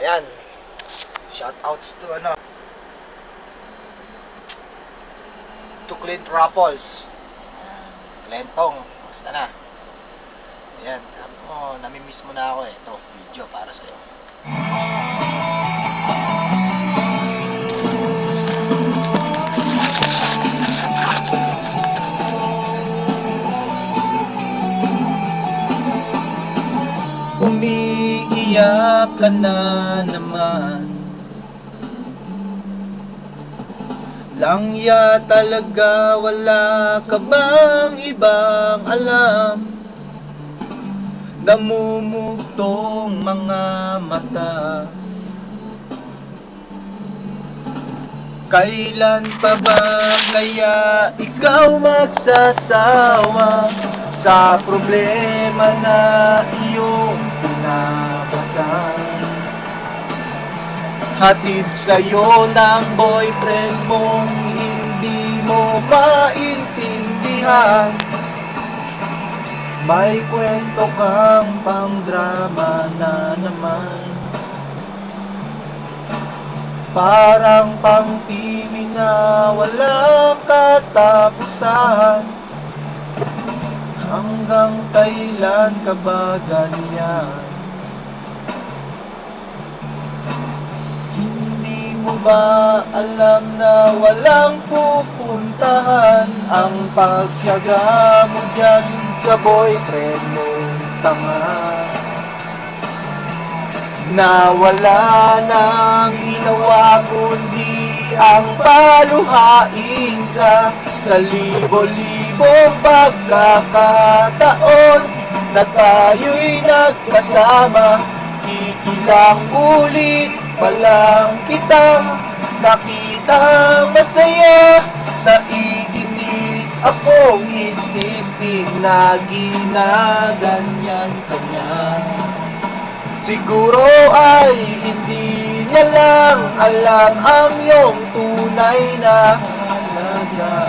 Ayan. Shoutouts to to Clint Raffles. Clintong, basta na. Ayan, sabi mo, namimiss mo na ako eh. Ito, video para sa'yo. Umiiyak ka na naman. Langya talaga, wala ka bang ibang alam? Namumugtong mga mata. Kailan pa ba kaya ikaw magsasawa sa problema na iyong pinapasan? Hatid sa'yo ng boyfriend mong hindi mo maintindihan. May kwento kang pang-drama na naman. Parang pang-TV na walang katapusan. Hanggang kailan ka ba ganyan? Hindi mo ba alam na walang pupuntahan ang pagtiyaga mo dyan sa boyfriend mo tanga? Na wala nang ginawa kundi ang paluhain ka sa libo-libong pagkakataon na tayo'y nagkasama. Iilang ulit pa lang kitang nakitang masaya. Naiinis akong isipin na ginaganyan ka niya. Siguro ay hindi niya lang alam ang iyong tunay na halaga.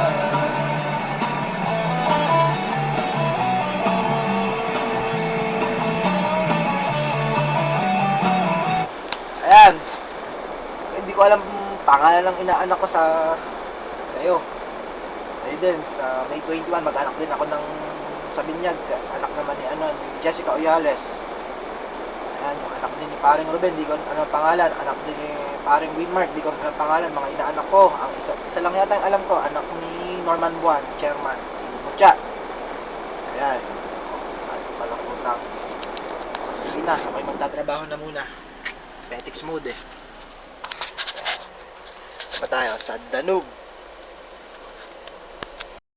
Ayan. Hindi ko alam pangalan ng inaanak ko sa iyo. Ayun din, sa May 21, mag-anak din ako sa Binyag. Sa anak naman ni Jessica Oyales. Ayan, yung anak din ni paring Ruben, di ko ano pangalan. Anak din ni paring Winmark, di ko ano pangalan. Mga inaanak ko, ang isa lang yata ang alam ko, anak ni Norman Buwan, chairman, si Mucha. Ayan, ano palang utang. Sige na, ako'y magtatrabaho na muna. Petics mode eh. Sa pa tayo? Sa Danube.